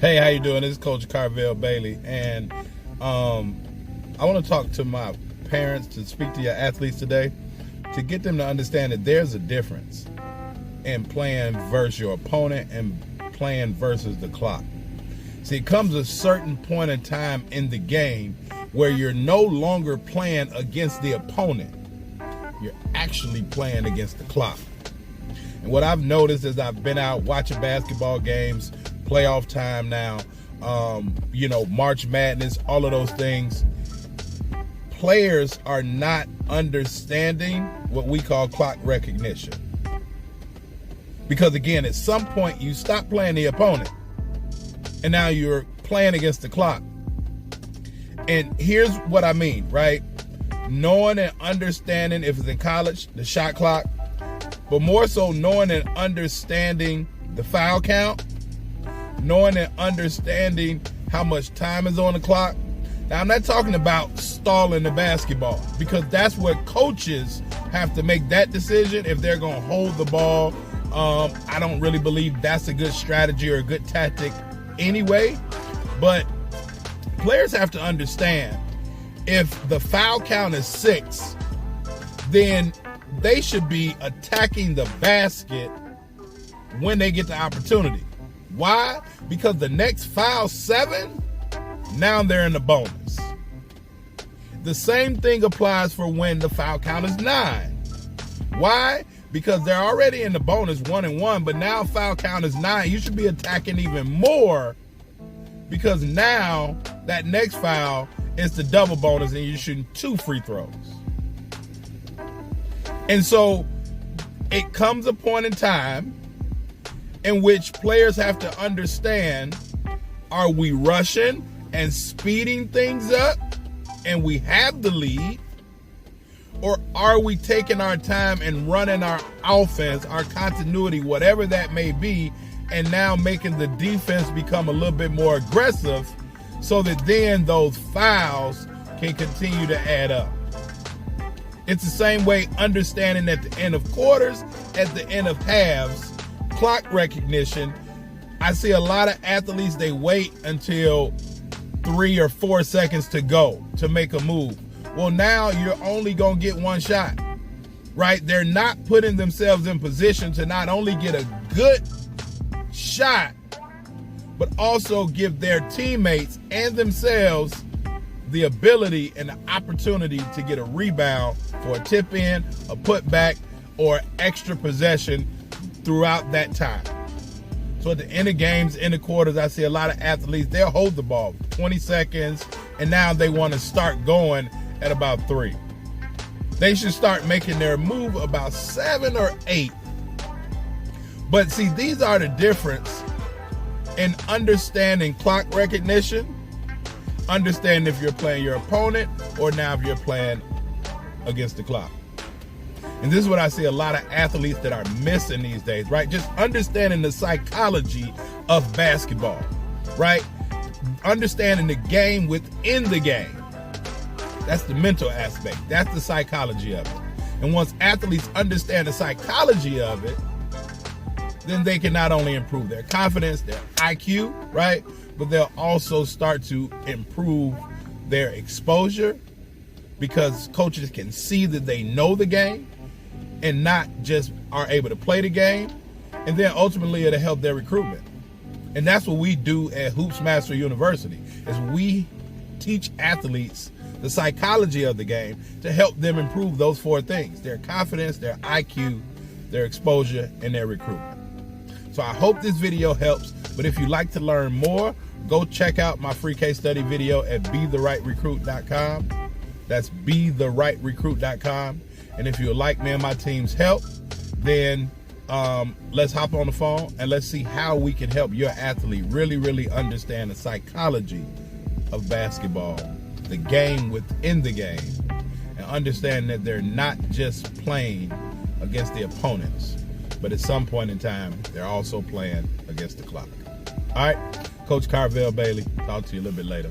Hey, how you doing? This is Coach Carvel Bailey, and I want to talk to my parents, to speak to your athletes today, to get them to understand that there's a difference in playing versus your opponent and playing versus the clock. See, it comes a certain point in time in the game where you're no longer playing against the opponent. You're actually playing against the clock. And what I've noticed as I've been out watching basketball games, playoff time now, March Madness, all of those things, players are not understanding what we call clock recognition. Because again, at some point you stop playing the opponent and now you're playing against the clock. And here's what I mean, right? Knowing and understanding, if it's in college, the shot clock, but more so knowing and understanding the foul count, knowing and understanding how much time is on the clock. Now, I'm not talking about stalling the basketball, because that's what coaches have to make that decision if they're going to hold the ball. I don't really believe that's a good strategy or a good tactic anyway, but players have to understand, if the foul count is 6, then they should be attacking the basket when they get the opportunity. Why? Because the next foul, 7, now they're in the bonus. The same thing applies for when the foul count is 9. Why? Because they're already in the bonus 1-1, but now foul count is 9. You should be attacking even more, because now that next foul is the double bonus and you're shooting 2 free throws. And so it comes a point in time in which players have to understand, are we rushing and speeding things up and we have the lead, or are we taking our time and running our offense, our continuity, whatever that may be, and now making the defense become a little bit more aggressive so that then those fouls can continue to add up. It's the same way understanding at the end of quarters, at the end of halves, clock recognition. I see a lot of athletes, they wait until 3 or 4 seconds to go to make a move. Well, now you're only going to get one shot, right? They're not putting themselves in position to not only get a good shot, but also give their teammates and themselves the ability and the opportunity to get a rebound for a tip in, a putback, or extra possession throughout that time. So at the end of games, in the quarters, I see a lot of athletes, they'll hold the ball 20 seconds, and now they want to start going at about 3. They should start making their move about 7 or 8. But see, these are the difference in understanding clock recognition, understanding if you're playing your opponent or now if you're playing against the clock. And this is what I see a lot of athletes that are missing these days, right? Just understanding the psychology of basketball, right? Understanding the game within the game. That's the mental aspect. That's the psychology of it. And once athletes understand the psychology of it, then they can not only improve their confidence, their IQ, right? But they'll also start to improve their exposure, because coaches can see that they know the game and not just are able to play the game. And then ultimately it'll help their recruitment. And that's what we do at Hoops Master University, is we teach athletes the psychology of the game to help them improve those 4 things: their confidence, their IQ, their exposure, and their recruitment. So I hope this video helps, but if you'd like to learn more, go check out my free case study video at BeTheRightRecruit.com. That's BeTheRightRecruit.com. And if you would like me and my team's help, then let's hop on the phone and let's see how we can help your athlete really, really understand the psychology of basketball, the game within the game, and understand that they're not just playing against the opponents, but at some point in time, they're also playing against the clock. All right, Coach Carvel Bailey, talk to you a little bit later.